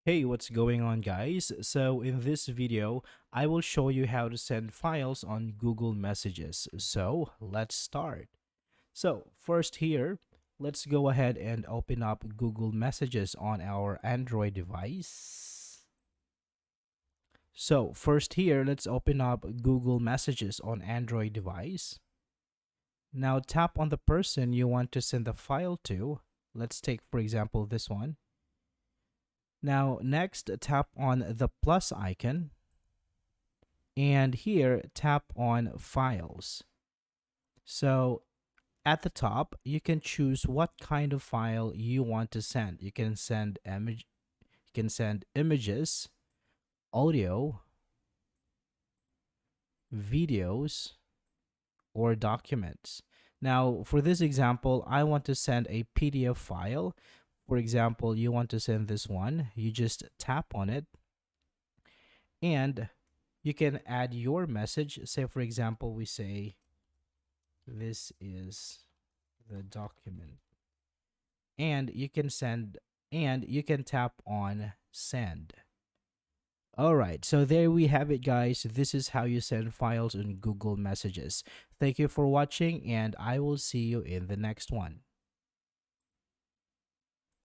Hey, what's going on, guys? So, in this video, I will show you how to send files on Google Messages. So, let's start. So, first here, let's go ahead and open up Google Messages on our Android device. So, first here, let's open up Google Messages on Android device. Now, tap on the person you want to send the file to. Let's take, for example, this one. Now, next, tap on the plus icon. And here, tap on Files. So at the top, you can choose what kind of file you want to send. You can send images, audio, videos, or documents. Now, for this example, I want to send a PDF file. For example, you want to send this one. You just tap on it and you can add your message. Say, for example, we say, this is the document. And you can tap on send. All right, so there we have it, guys. This is how you send files on Google Messages. Thank you for watching, and I will see you in the next one.